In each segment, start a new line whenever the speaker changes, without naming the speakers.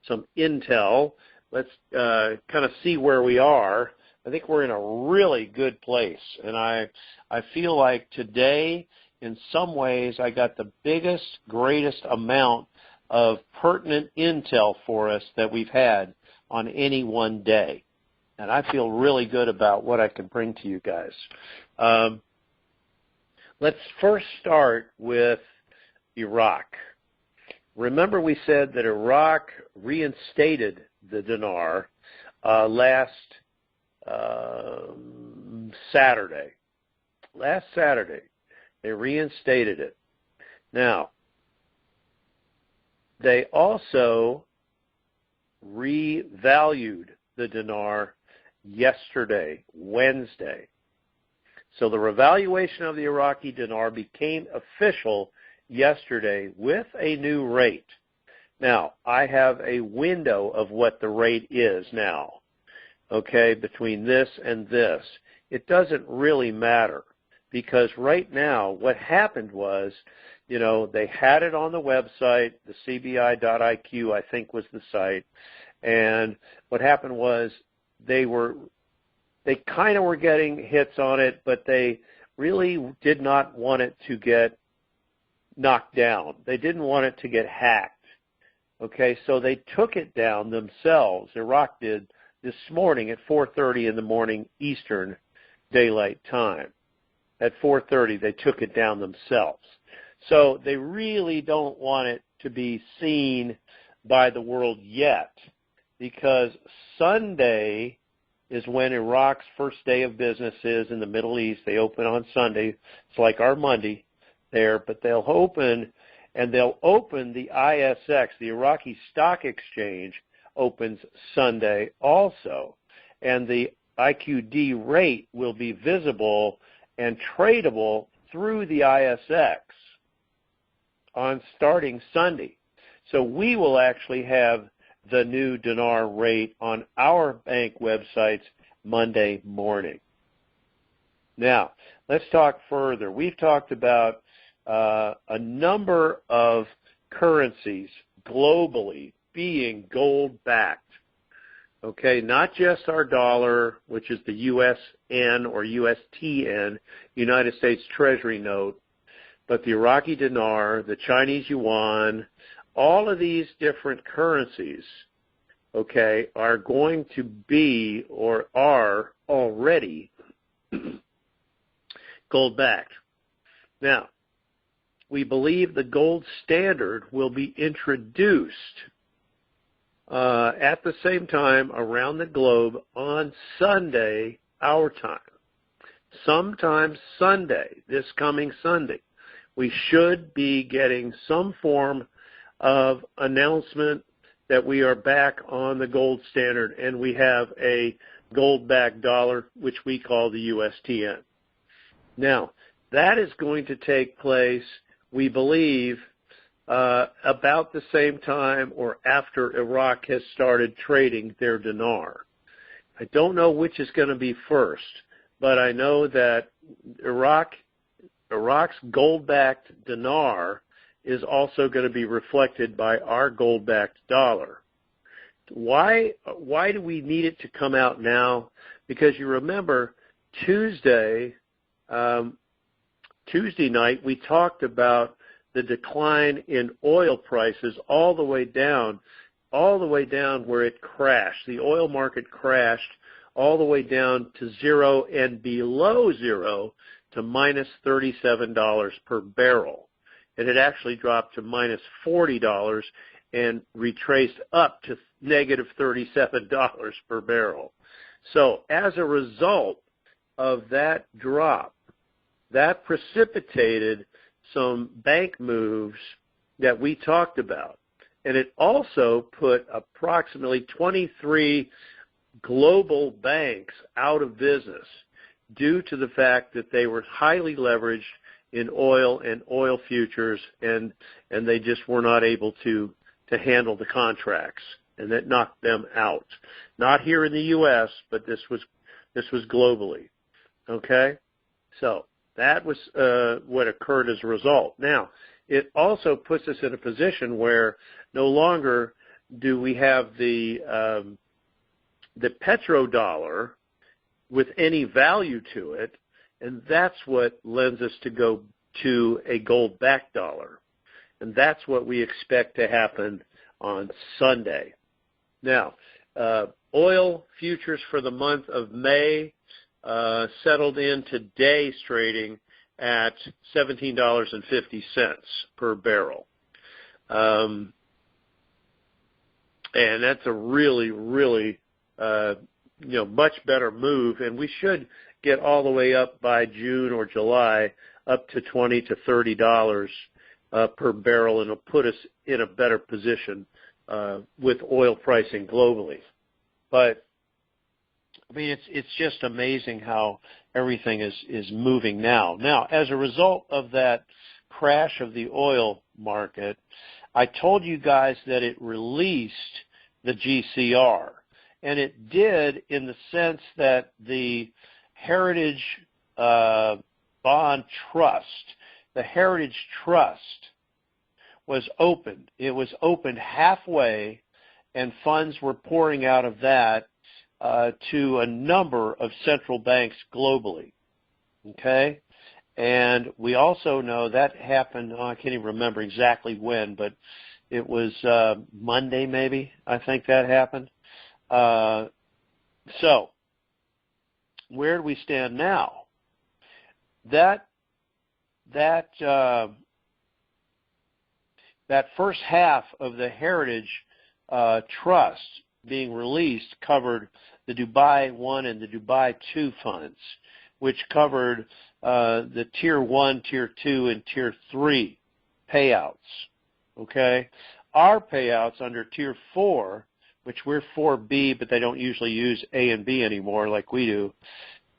some intel. Let's kind of see where we are. I think we're in a really good place, and I feel like today, in some ways, I got the biggest, greatest amount of pertinent intel for us that we've had on any one day. And I feel really good about what I can bring to you guys. Let's first start with Iraq. Remember we said that Iraq reinstated the dinar last Saturday. Last Saturday, they reinstated it. Now, they also revalued the dinar yesterday, Wednesday. So the revaluation of the Iraqi dinar became official yesterday with a new rate. Now, I have a window of what the rate is now, okay, between this and this. It doesn't really matter because right now what happened was, you know, they had it on the website, the cbi.iq, I think was the site, and what happened was they kind of were getting hits on it, but they really did not want it to get knocked down. They didn't want it to get hacked. Okay, so they took it down themselves. Iraq did this morning at 4:30 in the morning Eastern Daylight Time. At 4:30, they took it down themselves. So they really don't want it to be seen by the world yet, because Sunday is when Iraq's first day of business is in the Middle East. They open on Sunday. It's like our Monday there, but they'll open the ISX, the Iraqi Stock Exchange, opens Sunday also. And the IQD rate will be visible and tradable through the ISX on starting Sunday. So we will actually have the new dinar rate on our bank websites Monday morning. Now, let's talk further. We've talked about a number of currencies globally being gold-backed. Okay, not just our dollar, which is the USN or USTN, United States Treasury note, but the Iraqi dinar, the Chinese yuan, all of these different currencies, okay, are going to be or are already gold-backed. Now, we believe the gold standard will be introduced at the same time around the globe on Sunday, our time. Sometime Sunday, this coming Sunday, we should be getting some form of announcement that we are back on the gold standard and we have a gold-backed dollar, which we call the USTN. Now, that is going to take place, we believe, about the same time or after Iraq has started trading their dinar. I don't know which is going to be first, but I know that Iraq's gold-backed dinar is also going to be reflected by our gold-backed dollar. Why do we need it to come out now? Because you remember Tuesday night we talked about the decline in oil prices all the way down where it crashed. The oil market crashed all the way down to zero and below zero to minus $37 per barrel. And it actually dropped to minus $40 and retraced up to negative $37 per barrel. So as a result of that drop, that precipitated some bank moves that we talked about. And it also put approximately 23 global banks out of business due to the fact that they were highly leveraged in oil and oil futures, and they just were not able to handle the contracts, and that knocked them out. Not here in the U.S., but this was globally. Okay? So that was what occurred as a result. Now, it also puts us in a position where no longer do we have the petrodollar with any value to it, and that's what lends us to go to a gold-backed dollar. And that's what we expect to happen on Sunday. Now, oil futures for the month of May settled in today's trading at $17.50 per barrel. And that's a really, really, much better move. And we should get all the way up by June or July up to $20 to $30 per barrel, and it'll put us in a better position with oil pricing globally. But I mean, it's just amazing how everything is moving now. Now, as a result of that crash of the oil market, I told you guys that it released the GCR, and it did in the sense that the Heritage Bond Trust, the Heritage Trust, was opened. It was opened halfway, and funds were pouring out of that to a number of central banks globally. Okay? And we also know that happened, I can't even remember exactly when, but it was Monday maybe, I think that happened. So, where do we stand now? That first half of the Heritage Trust being released covered the Dubai 1 and the Dubai 2 funds, which covered the Tier 1, Tier 2, and Tier 3 payouts. Okay? Our payouts under Tier 4, which we're 4B, but they don't usually use A and B anymore like we do,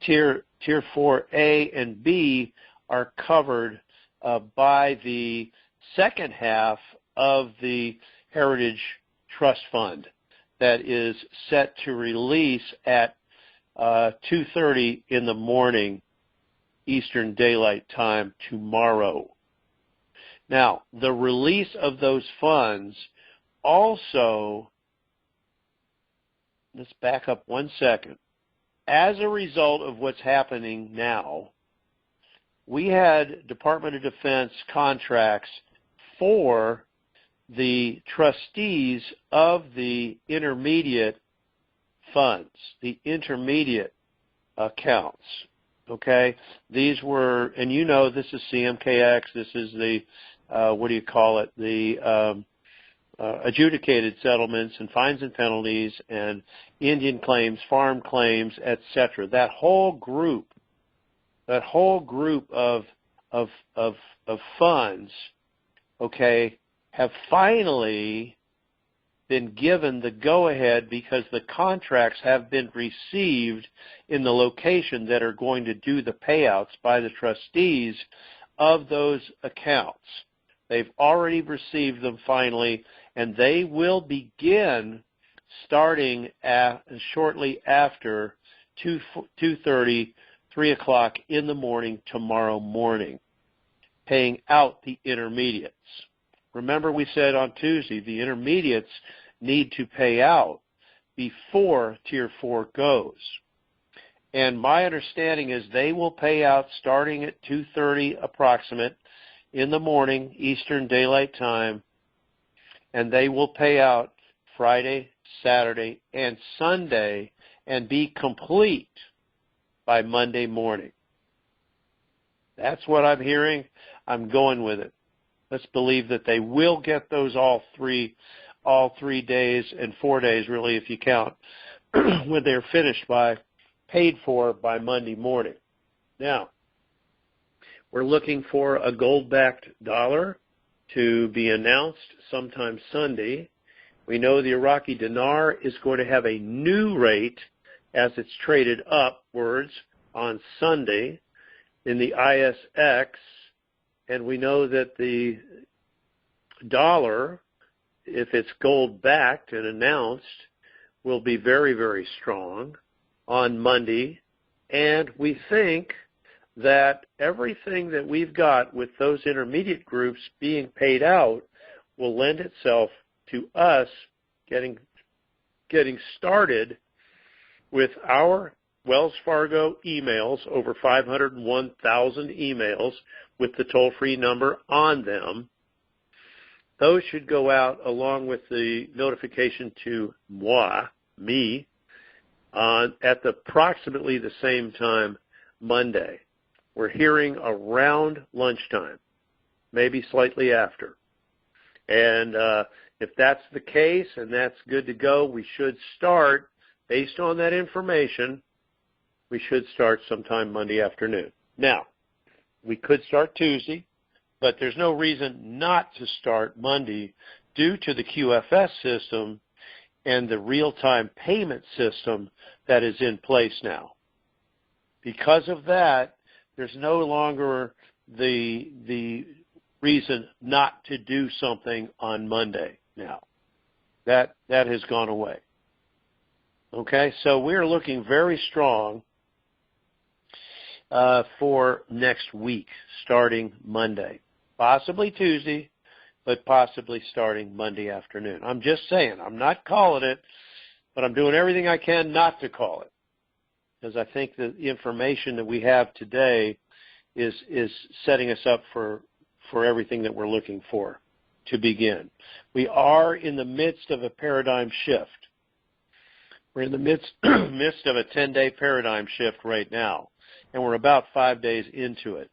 Tier 4A and B are covered by the second half of the Heritage Trust Fund that is set to release at 2:30 in the morning Eastern Daylight Time tomorrow. Now, the release of those funds also, let's back up 1 second. As a result of what's happening now, we had Department of Defense contracts for the trustees of the intermediate funds, the intermediate accounts. Okay? These were, and you know this is CMKX, this is the, the adjudicated settlements and fines and penalties and Indian claims, farm claims, etc. That whole group of funds, okay, have finally been given the go-ahead because the contracts have been received in the location that are going to do the payouts by the trustees of those accounts. They've already received them finally, and they will begin starting shortly after 2:30, 3 o'clock in the morning tomorrow morning, paying out the intermediates. Remember we said on Tuesday the intermediates need to pay out before Tier 4 goes. And my understanding is they will pay out starting at 2:30 approximate in the morning Eastern Daylight Time, and they will pay out Friday, Saturday, and Sunday and be complete by Monday morning. That's what I'm hearing. I'm going with it. Let's believe that they will get those all three days and 4 days, really, if you count, when they're finished paid for by Monday morning. Now, we're looking for a gold-backed dollar to be announced sometime Sunday. We know the Iraqi dinar is going to have a new rate as it's traded upwards on Sunday in the ISX, and we know that the dollar, if it's gold-backed and announced, will be very, very strong on Monday, and we think that everything that we've got with those intermediate groups being paid out will lend itself to us getting started with our Wells Fargo emails, over 501,000 emails with the toll-free number on them. Those should go out along with the notification to me, at approximately the same time Monday. We're hearing around lunchtime, maybe slightly after. And if that's the case and that's good to go, we should start, based on that information, we should start sometime Monday afternoon. Now, we could start Tuesday, but there's no reason not to start Monday due to the QFS system and the real-time payment system that is in place now. Because of that, there's no longer the reason not to do something on Monday now. That has gone away. Okay, so we're looking very strong for next week, starting Monday. Possibly Tuesday, but possibly starting Monday afternoon. I'm just saying, I'm not calling it, but I'm doing everything I can not to call it, because I think the information that we have today is setting us up for everything that we're looking for to begin. We are in the midst of a paradigm shift. We're in the midst of a 10-day paradigm shift right now, and we're about 5 days into it.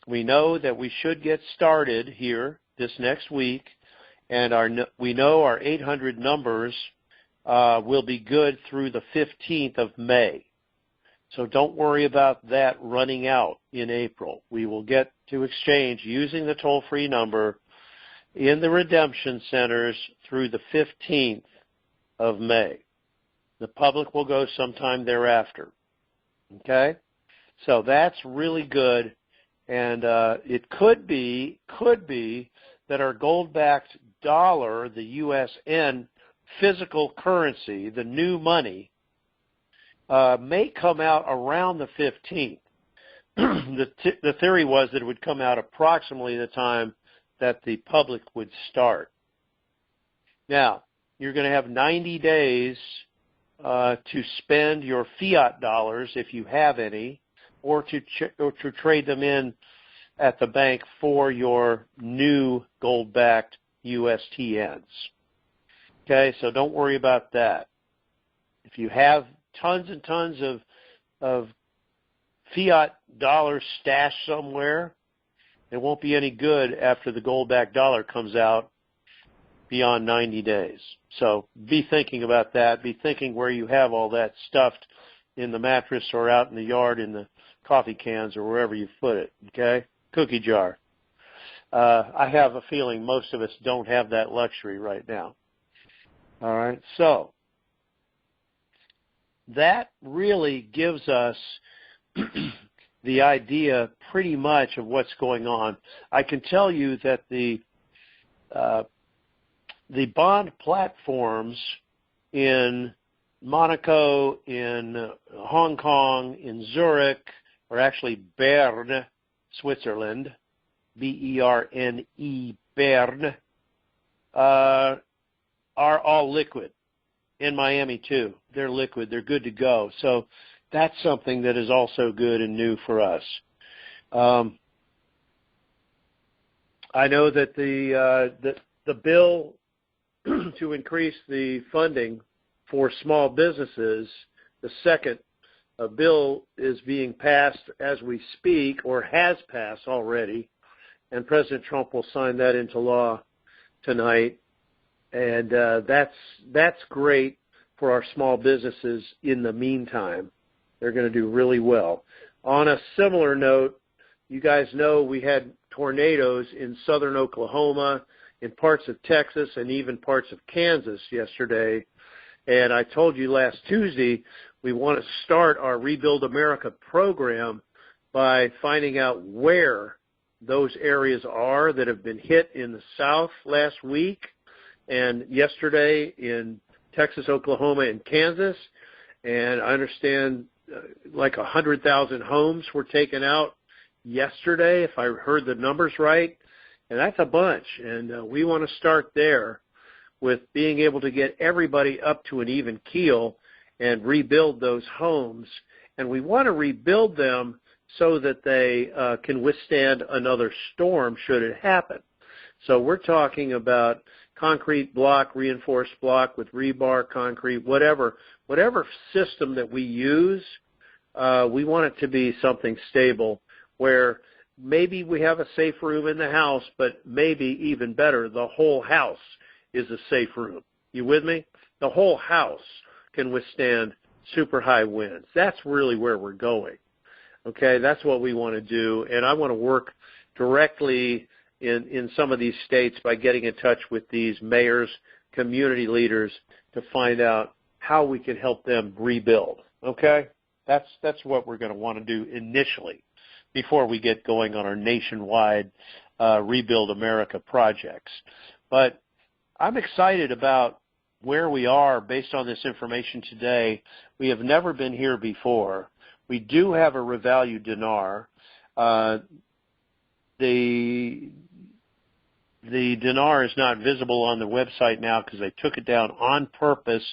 We know that we should get started here this next week, and we know our 800 numbers will be good through the 15th of May. So don't worry about that running out in April. We will get to exchange using the toll-free number in the redemption centers through the 15th of May. The public will go sometime thereafter. Okay? So that's really good. And it could be that our gold-backed dollar, the USN physical currency, the new money, may come out around the 15th. The theory was that it would come out approximately the time that the public would start. Now, you're going to have 90 days to spend your fiat dollars, if you have any, or to trade them in at the bank for your new gold-backed USTNs. Okay, so don't worry about that. If you have tons and tons of fiat dollars stashed somewhere, it won't be any good after the gold-backed dollar comes out beyond 90 days. So be thinking about that. Be thinking where you have all that stuffed in the mattress or out in the yard in the coffee cans or wherever you put it, okay? Cookie jar. I have a feeling most of us don't have that luxury right now. All right, so that really gives us the idea pretty much of what's going on. I can tell you that the bond platforms in Monaco, in Hong Kong, in Zurich, or actually Bern, Switzerland, B-E-R-N-E, Bern, are all liquid. In Miami, too. They're liquid. They're good to go. So that's something that is also good and new for us. I know that the bill to increase the funding for small businesses, the second bill is being passed as we speak, or has passed already, and President Trump will sign that into law tonight. And that's great for our small businesses in the meantime. They're going to do really well. On a similar note, you guys know we had tornadoes in southern Oklahoma, in parts of Texas, and even parts of Kansas yesterday. And I told you last Tuesday we want to start our Rebuild America program by finding out where those areas are that have been hit in the South last week and yesterday in Texas, Oklahoma, and Kansas. And I understand like 100,000 homes were taken out yesterday, if I heard the numbers right. And that's a bunch. And we want to start there with being able to get everybody up to an even keel and rebuild those homes. And we want to rebuild them so that they can withstand another storm should it happen. So we're talking about concrete block, reinforced block with rebar, concrete, whatever system that we use, we want it to be something stable where maybe we have a safe room in the house, but maybe even better, the whole house is a safe room. You with me? The whole house can withstand super high winds. That's really where we're going. Okay, that's what we want to do, and I want to work directly in some of these states by getting in touch with these mayors, community leaders to find out how we can help them rebuild. Okay, that's what we're going to want to do initially before we get going on our nationwide Rebuild America projects. But I'm excited about where we are based on this information today. We have never been here before. We do have a revalued dinar. The dinar is not visible on the website now because they took it down on purpose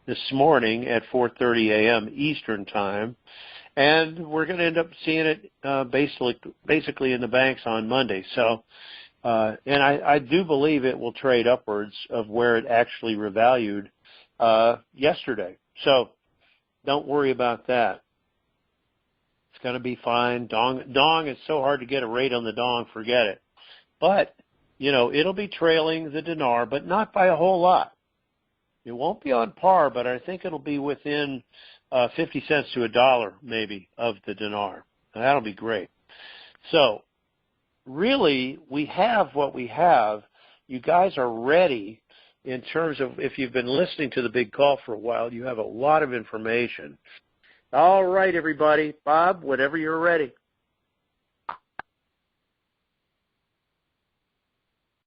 this morning at 4:30 a.m. Eastern Time. And we're going to end up seeing it basically in the banks on Monday. So, and I do believe it will trade upwards of where it actually revalued yesterday. So don't worry about that. It's going to be fine. Dong is so hard to get a rate on the dong, forget it. But, you know, it'll be trailing the dinar, but not by a whole lot. It won't be on par, but I think it'll be within 50 cents to $1 maybe of the dinar. And that'll be great. So really, we have what we have. You guys are ready in terms of, if you've been listening to the big call for a while, you have a lot of information. All right, everybody. Bob, whenever you're ready.